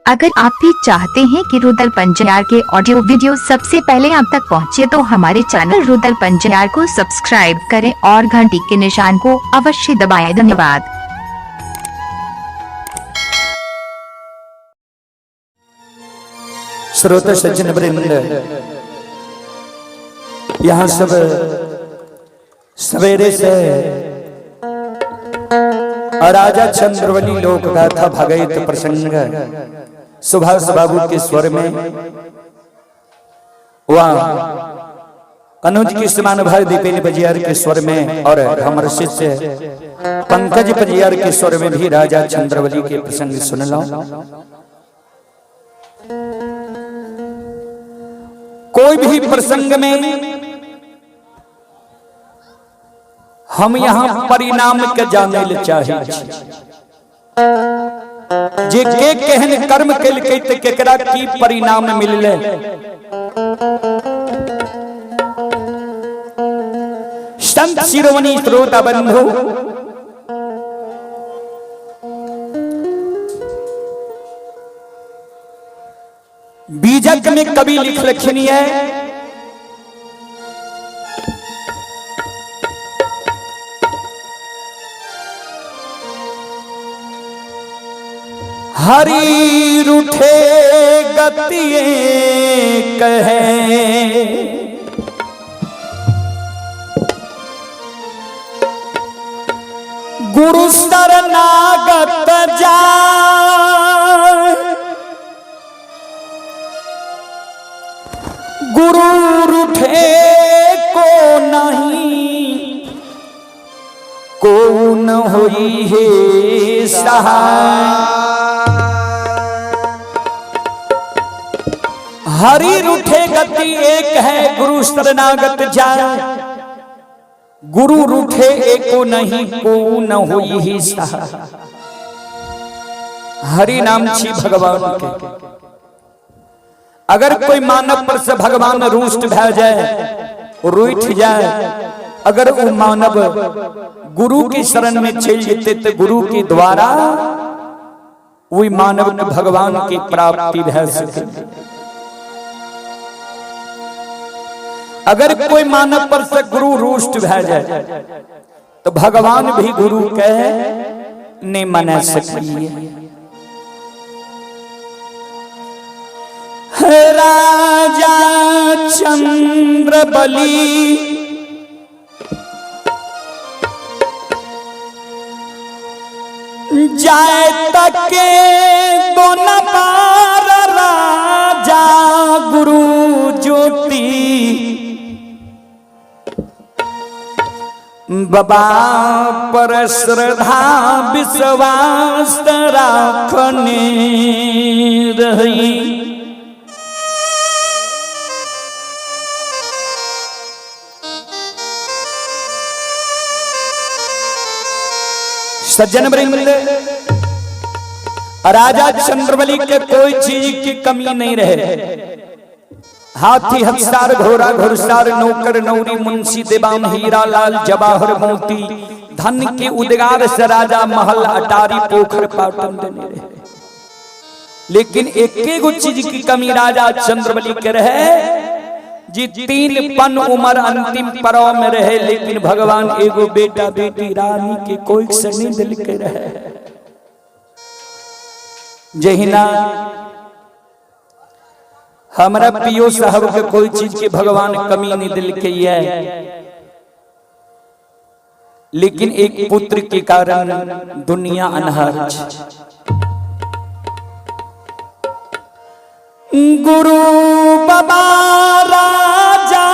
अगर आप भी चाहते हैं कि रुदल पंजयार के ऑडियो वीडियो सबसे पहले आप तक पहुंचे तो हमारे चैनल रुदल पंजयार को सब्सक्राइब करें और घंटी के निशान को अवश्य दबाएं। धन्यवाद। श्रोता सज्जन वृंद, यहाँ सब सवेरे से राजा चंद्रवली लोक गाथा भगैत प्रसंग सुभाष बाबू के स्वर में वह अनुज की समान भाई दीपेन बजियार के स्वर में और हमारे शिष्य पंकज बजियार के स्वर में भी राजा चंद्रवली के प्रसंग सुन लो। कोई भी प्रसंग में हम यहाँ परिणाम के जाने ले चाहे जे के कहन कर्म कल के ते केकरा की परिणाम मिलले। संत शिरोमणि श्रोता बंधु, बीजक में कवि लिख रखनी है, हरि रूठे गतिए कहे गुरु शरणागत जाय, गुरु रूठे को नहीं को न होई है सहाय। हरि रूठे गति एक है गुरु शरणागत जाय, गुरु रूठे एको नहीं को न होई ही सहाय। हरि नाम छी भगवान के, अगर कोई मानव पर से भगवान रुष्ट भय जाए, रूठ जाए, अगर वो मानव गुरु की शरण में चल जेते तो गुरु के द्वारा वही मानव को भगवान की प्राप्ति भय सके। अगर कोई मानव पर से गुरु रुष्ट भय जाए तो भगवान भी गुरु के नहीं मना सकिए। राजा चंद्रबली जाए तके दोनों पार राजा गुरु ज्योति बाबा पर श्रद्धा विश्वास राखने रही। सज्जन वृंद, राजा चंद्रबली के कोई चीज की कमी नहीं रहे। हाथी हथियार घोड़ा घुड़सवार नौकर नौरी मुंशी देवान हीरा लाल जवाहर मोती धन के उद्गार से राजा महल अटारी पोखर पाटन देने रहे। लेकिन एक गो चीज की कमी राजा चंद्रबली के रहे, जी 3 पन उम्र अंतिम पड़ाव में रहे, लेकिन भगवान एगो बेटा बेटी रानी के कोई से नहीं दिल के रहे। जहिना हमारा पियो साहब के कोई चीज के भगवान कमी नहीं दिल के है, लेकिन एक पुत्र के कारण दुनिया अनहार। गुरु बाबा राजा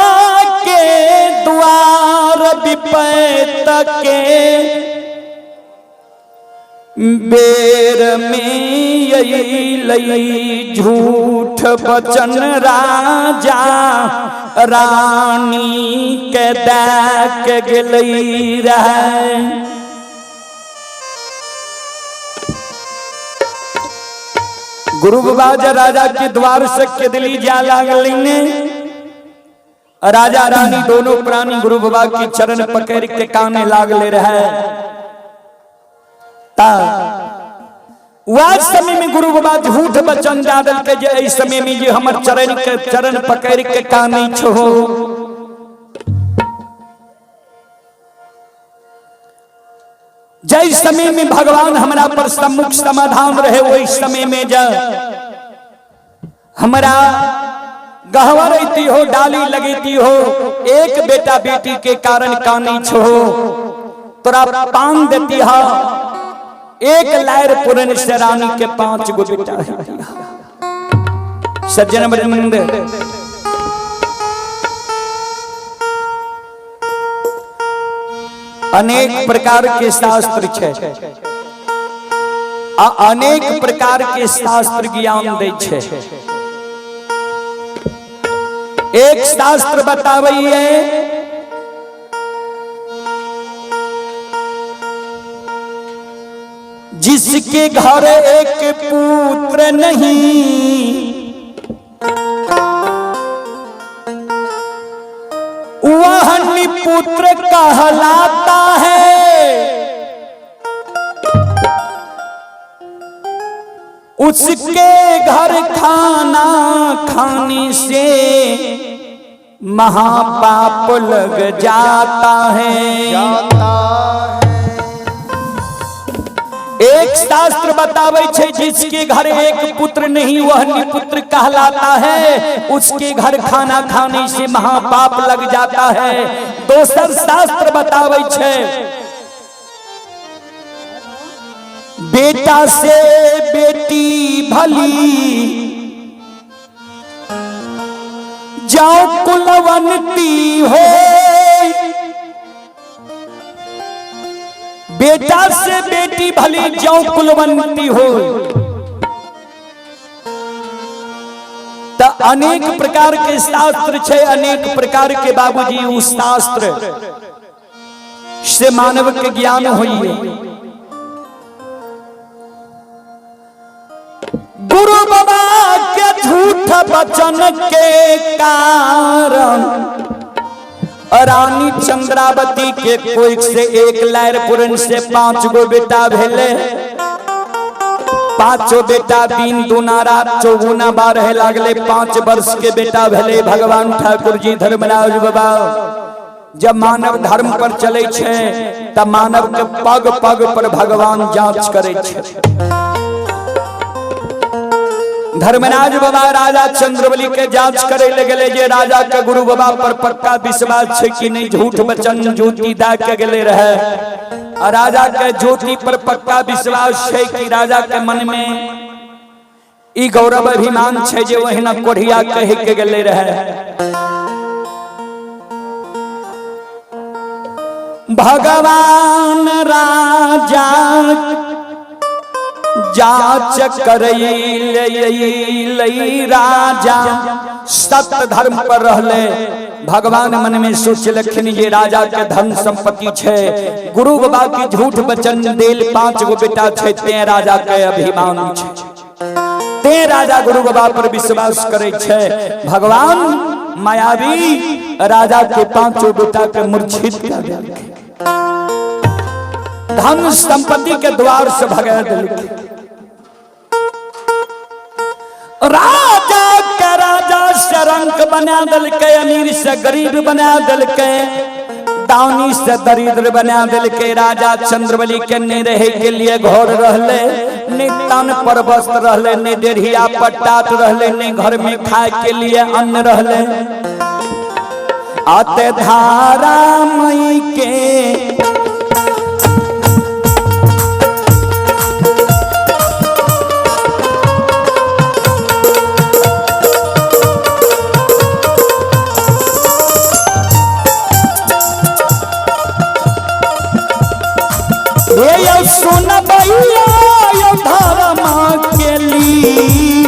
के द्वार विपैत के बेर में लई झूठ बचन राजा रानी के देख गई रहे। गुरु बाबा राजा के द्वार से के दिली जा लागल ने, राजा रानी दोनों प्राणी गुरु बाबा की चरण पकड़ के काने लागले रहे। वह समय में गुरु बाबा झूठ बचन जादल के जे इस समय में जे हमर चरण पकड़ के कानी छो। जय समय में भगवान हमारा पर सम्मुख समाधान रहे, वही समय में जा हमारा गहवा रहती हो, डाली लगती हो, एक बेटा बेटी के कारण कानी छो, तोरा पान देती हा, एक लायर पुरन से रानी के 5 गो बेटा है। सज्जन वृंद, अनेक प्रकार के शास्त्र छे, अनेक प्रकार के शास्त्र ज्ञान दे छे। एक शास्त्र बतावई है जिसके घर एक पुत्र नहीं, वह निपुत्र कहलाता है। उसके घर खाना खाने से महापाप लग जाता है। एक शास्त्र बतावे छे जिसके घर एक पुत्र नहीं वह निपुत्र कहलाता है, उसके घर खाना खाने से महापाप लग जाता है। दूसर शास्त्र बतावे छे बेटा से बेटी भली जाओ कुलवंती हो, बेटा से बेटी भली जाओ कुलवंती हो। तो अनेक प्रकार के शास्त्र छे, अनेक प्रकार के बाबूजी उस शास्त्र से मानव के ज्ञान होइए। गुरु बाबा के झूठ वचन के कारण रानी चंद्रावती के कोई से 1 लायर पुरन से 5 गो बेटा भेले। 5 बेटा 3 दूना रात 54 12 लागले 5 वर्ष के बेटा भेले। भगवान ठाकुर जी धर्मराज बाबा जब मानव धर्म पर चले छे तब मानव के पग पग पर भगवान जांच करे छे। धर्मराज बाबा राजा चंद्रबली के जांच करे लगे जे राजा के गुरु बाबा पर पक्का विश्वास छे कि नहीं, झूठ वचन ज्योति दा के गेले रहे। राजा के ज्योति पर पक्का विश्वास छे कि राजा के मन में ई गौरव अभिमान छे जे वही न कोढ़िया कह के गेले रहे। भगवान राजा जांच करई राजा सत्य धर्म पर रहले। भगवान मन में सोच लखिन ये राजा के धन संपत्ति छे, गुरु बाबा की झूठ वचन देल 5 गो बेटा छे, ते राजा के अभिमान छे, ते राजा गुरु बाबा पर विश्वास करे छे। भगवान मायावी राजा के 5 बेटा के मूर्छित कर देलके, धन संपत्ति के द्वार से भगा देलके। राजा के राजा से रंक बना दिलके, अमीर से गरीब बना दिलके, दानी से दरिद्र बना दिलके। राजा चंद्रबली के ने रहे के लिए घर रहले, ने तन पर वस्त्र रहले, ने डेढ़िया पट्टात रहले, ने घर में खाए के लिए अन्न रहले। आते धारा मई के सोना भैया यो धारा माँ के ली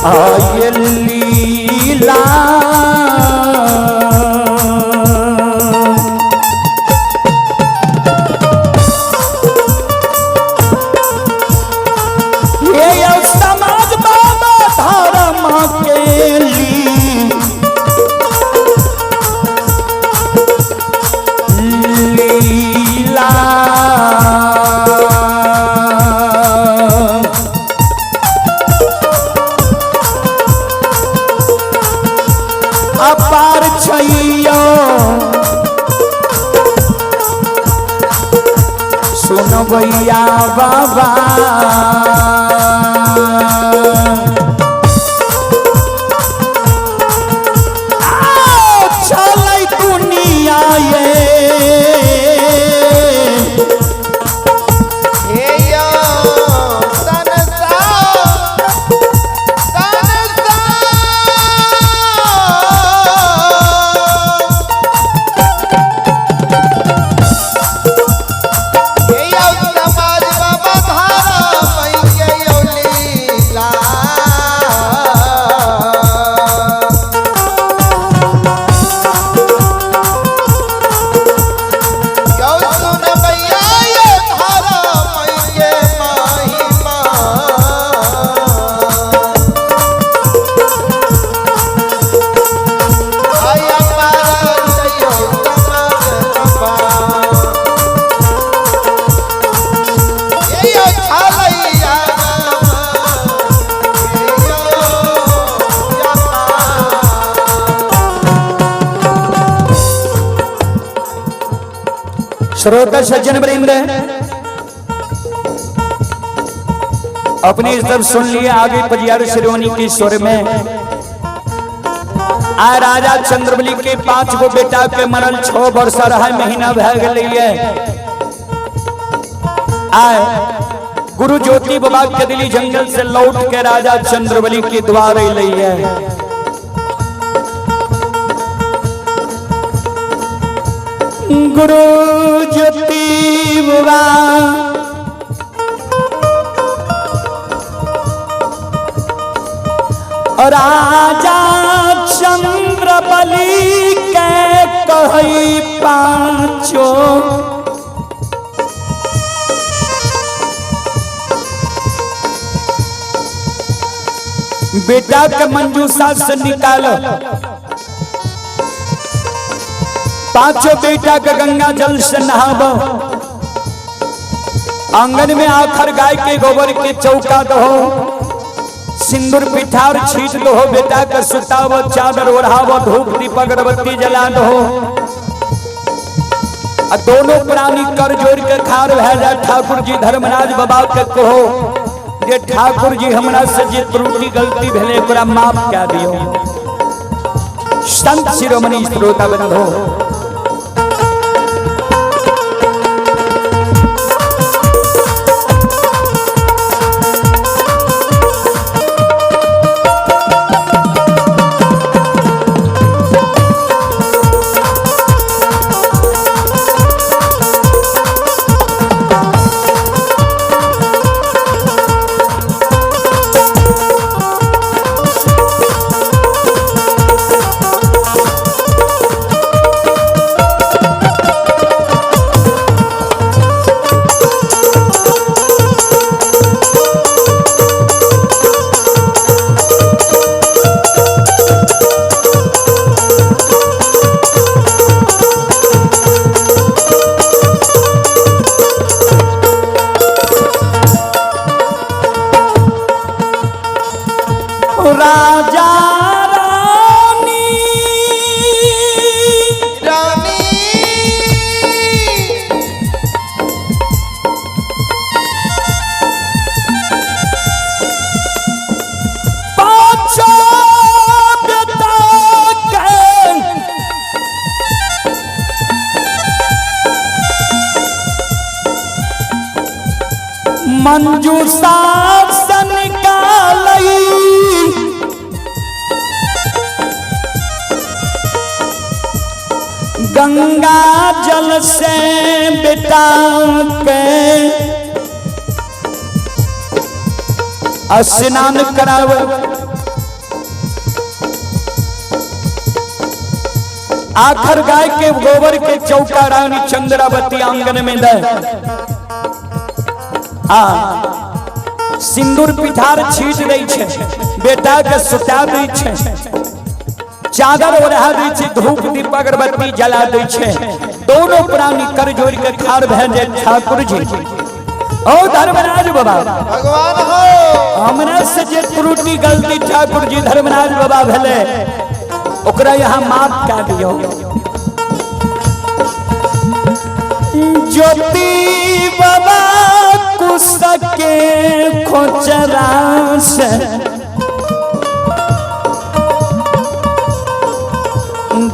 आये लीला ये समाज बाबा धारा माँ के ली लीला सुनबैया बाबा चलै दुनिया ये श्रोता सज्जन वृंद अपनी तरफ सुन लिए आगे पजियार श्रेणी की स्वर में आ राजा चंद्रबली के 5 गो बेटा के मरल 6 वर्ष रहा महीना भै गए आए गुरु ज्योति बाबा के दिल्ली जंगल से लौट के राजा चंद्रबली के द्वार है गुरु ज्योति बाबा राजा चंद्रबली के कही 5 बेटा के मंजूसा से निकालो 5 बेटा के गंगा जल से नहाबो आंगन में आखर गाय के गोबर के चौका दो सिंदूर पिठार छीट दो बेटा के सुताव चादर ओढ़ाव धूप दीप अगरबत्ती जला दो दोनों प्राणी कर जोड़ के खार भै जा ठाकुर जी धर्मराज बाबा के कहो जे ठाकुर जी हमरा से जे त्रुटि गलती भेले ओकरा माफ क्या दियो संत शिरोमणि श्रोता बंधो राजा रानी पांचों बेटा के मंजूसा से निकाली गंगा जल से बेटा के स्नान कराव आखर गाय के गोबर के चौका रानी चंद्रावती आंगन में दे सिंदूर पिठार छीट रही छे बेटा के सुता दी छे चादर ओढ़ा दी छे धूप दीप अगरबत्ती जला दी छे दोनों प्राणी कर जोड़ के खार भेजे ठाकुर जी ओ धर्मराज बाबा भगवान हो हमरा से जे त्रुटि गलती ठाकुर जी धर्मराज बाबा भेले ओकरा यहाँ माफ कर दियो ज्योति बाबा खोचरा से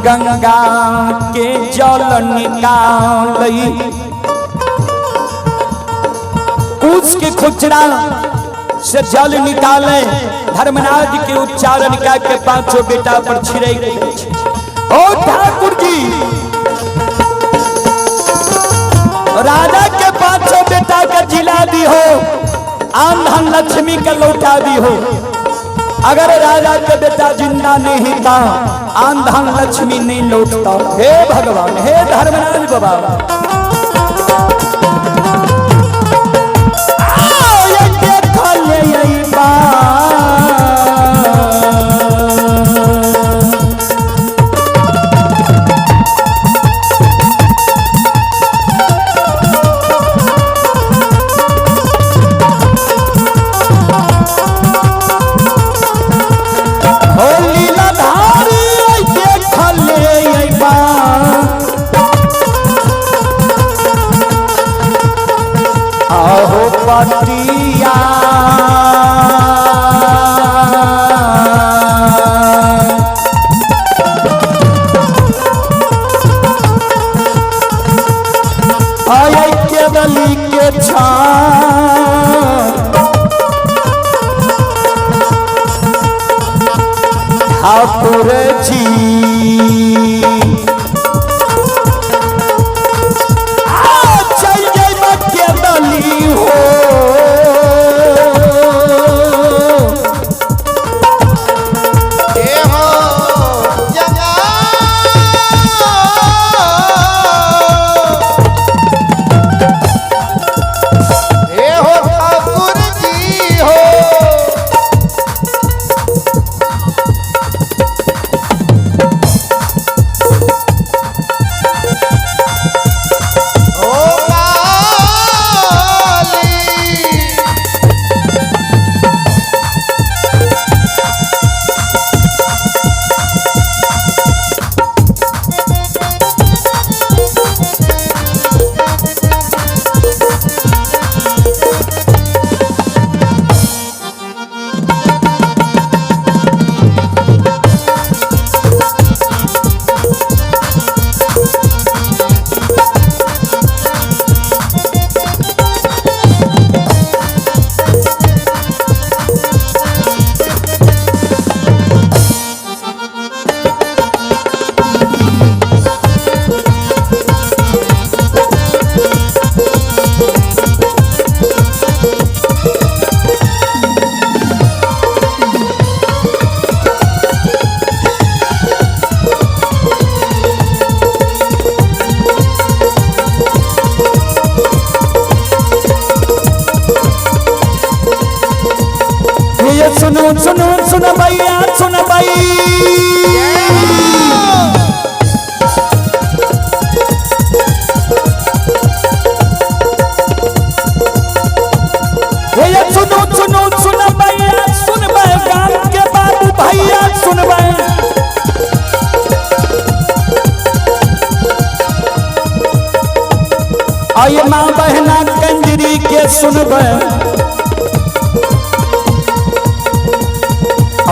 गंगा के जल निकाली, कूच के खुचरा से जल निकाले, धर्मराज के उच्चारण के पांचों बेटा पर छिड़े गई। ओ ठाकुर जी, राजा के पांचों बेटा का जिला दी हो, आन धन लक्ष्मी का लौटा दी हो। अगर राजा के बेटा जिंदा नहीं था, आन धन लक्ष्मी नहीं लौटता। हे भगवान, हे धर्मराज बाबा, ये देख ले यही बात। पतिया आये केवली के ठाकुर जी सुनो सुनो सुनो भैया, सुनो भाई, भैया सुनो सुनो सुनो भैया, सुन भाई गांव के बाबू भैया, सुन भाई। आइए माँ बहना कंजरी के सुन भाई,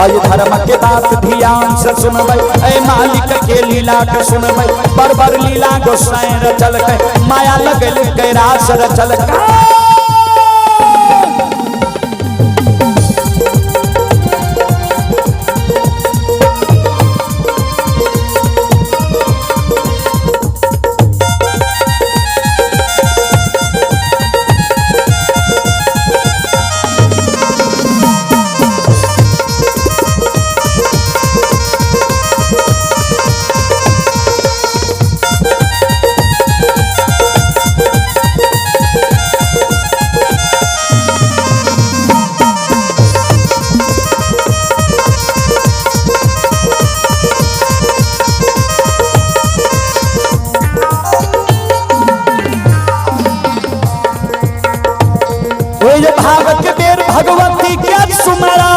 आयु धर्म के बात ध्यान से सुनबै, ऐ मालिक के लीला के सुनबै। बर लीला गोसाई रचल के, माया लगल कैरास रचल के। भागत के बेर भगवती के सुमरा,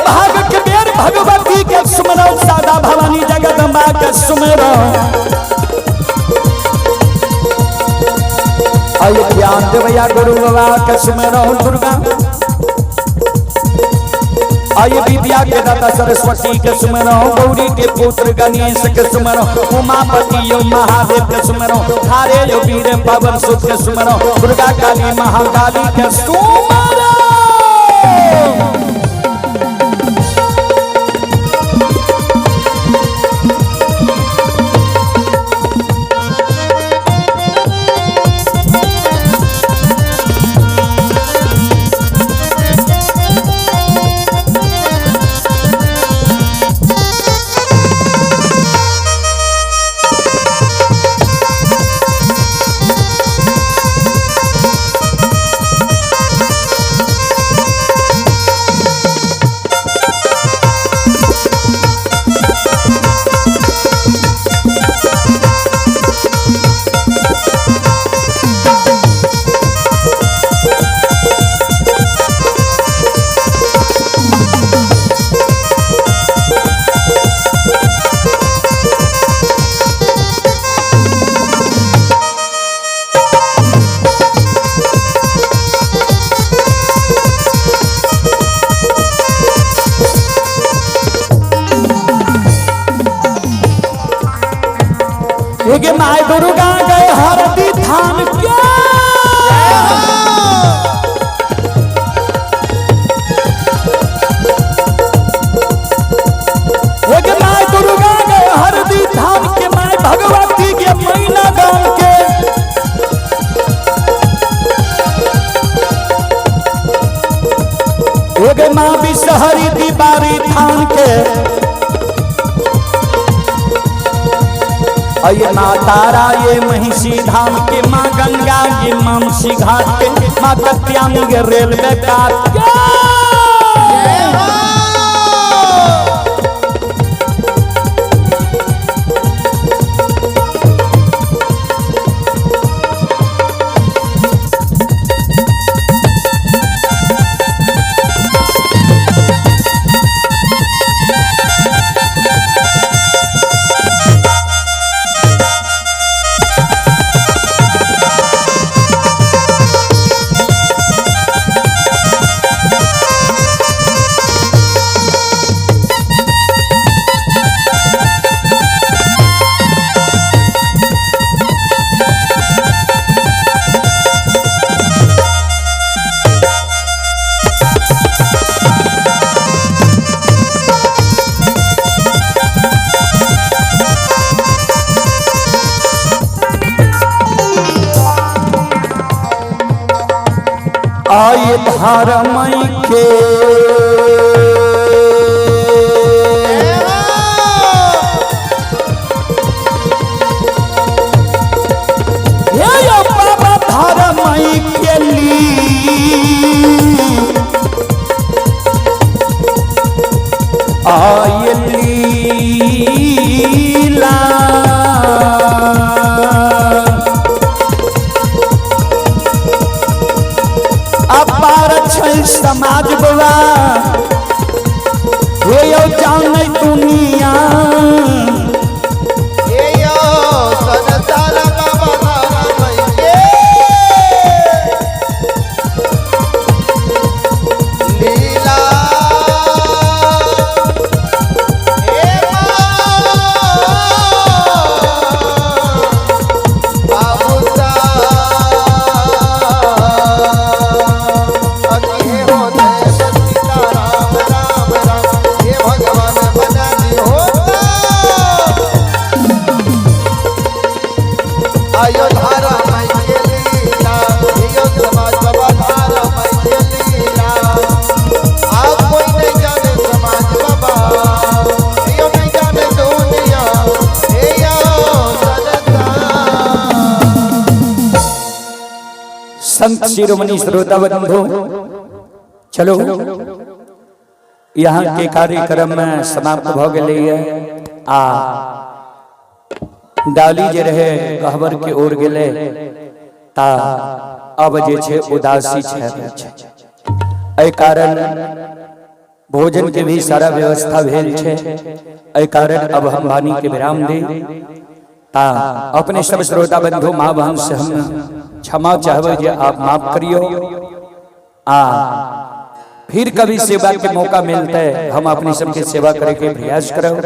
भागत के बेर भगवती के सुमरा। सादा भवानी जगदम्बा के सुमेरो अयोध्या देवया गुरु बाबा के सुमेरो दुर्गा आय विद्या के दाता सरस्वती के सुमेरो गौरी के पुत्र गणेश के सुमेरो उमापति यो महादेव के सुमेरो हारे यो वीर पवन सुत के सुमेरो दुर्गा काली महाकाली के सुमेरो माय दुर्गा गए हरदी थान क्या माय दुर्गा गए हरदी थान के माय भगवती के मैना गान के एक माँ बिसहरी दीवारी थान के ये माँ तारा ये महिषी धाम के माँ गंगा ये मानसी घाट के माँ कत्यानी के रेलवे काट के आये धारमई के बाबा धारमई के आये लीला समाज बवा ये यो जान दुनिया ये यो संसार बाबा लीला संत शिरोमणि श्रोता बंधु चलो यहाँ के कार्यक्रम में समाप्त भ गए आ डाली जे रहे कहबर के ओर गेले ता अब जे छे उदासी छे एहि कारण भोजन के भी सारा व्यवस्था भेल छे। एहि कारण अब हम वाणी के विराम दे ता अपने सब श्रोता बंधु माँ बहन से हम क्षमा चाहबे जे आप माफ करियो। फिर कभी सेवा के मौका मिलते हम अपनी सबके सेवा करे के प्रयास करो।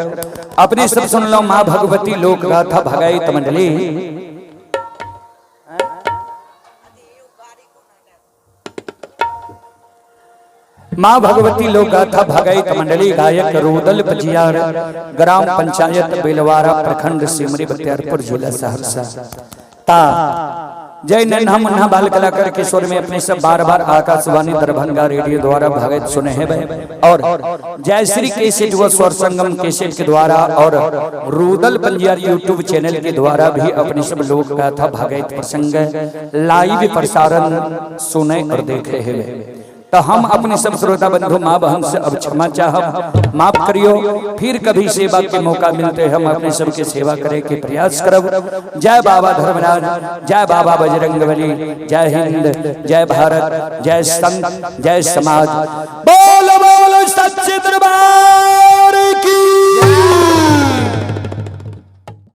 अपने सब सुन लो माँ भगवती लोक गाथा भगायत मंडली। माँ भगवती लोक गाथा भगायत मंडली गायक रुदल पजियार ग्राम पंचायत बेलवारा प्रखंड सिमरी बख्तियारपुर जिला सहरसा। ता जय नन्हा मुन्हा बाल कलाकार के स्वर में अपने सब बार बार आकाशवाणी दरभंगा रेडियो द्वारा भगत सुने हैं और जय श्री केसेट व स्वर संगम केसेट के द्वारा और रुदल पंजियार यूट्यूब चैनल के द्वारा भी अपने सब लोक गाथा भगत प्रसंग लाइव प्रसारण सुने और देख रहे हैं। तो हम अपने सब श्रोता बंधु माँ बहन से अब क्षमा चाहब, माफ करियो। फिर कभी सेवा के मौका मिलते हम अपने सबके सेवा करे के प्रयास करब। जय बाबा धर्मराज, जय बाबा बजरंगबली, जय हिंद, जय भारत, जय संत, जय समाज। बोल बोल सच्चे दरबार की।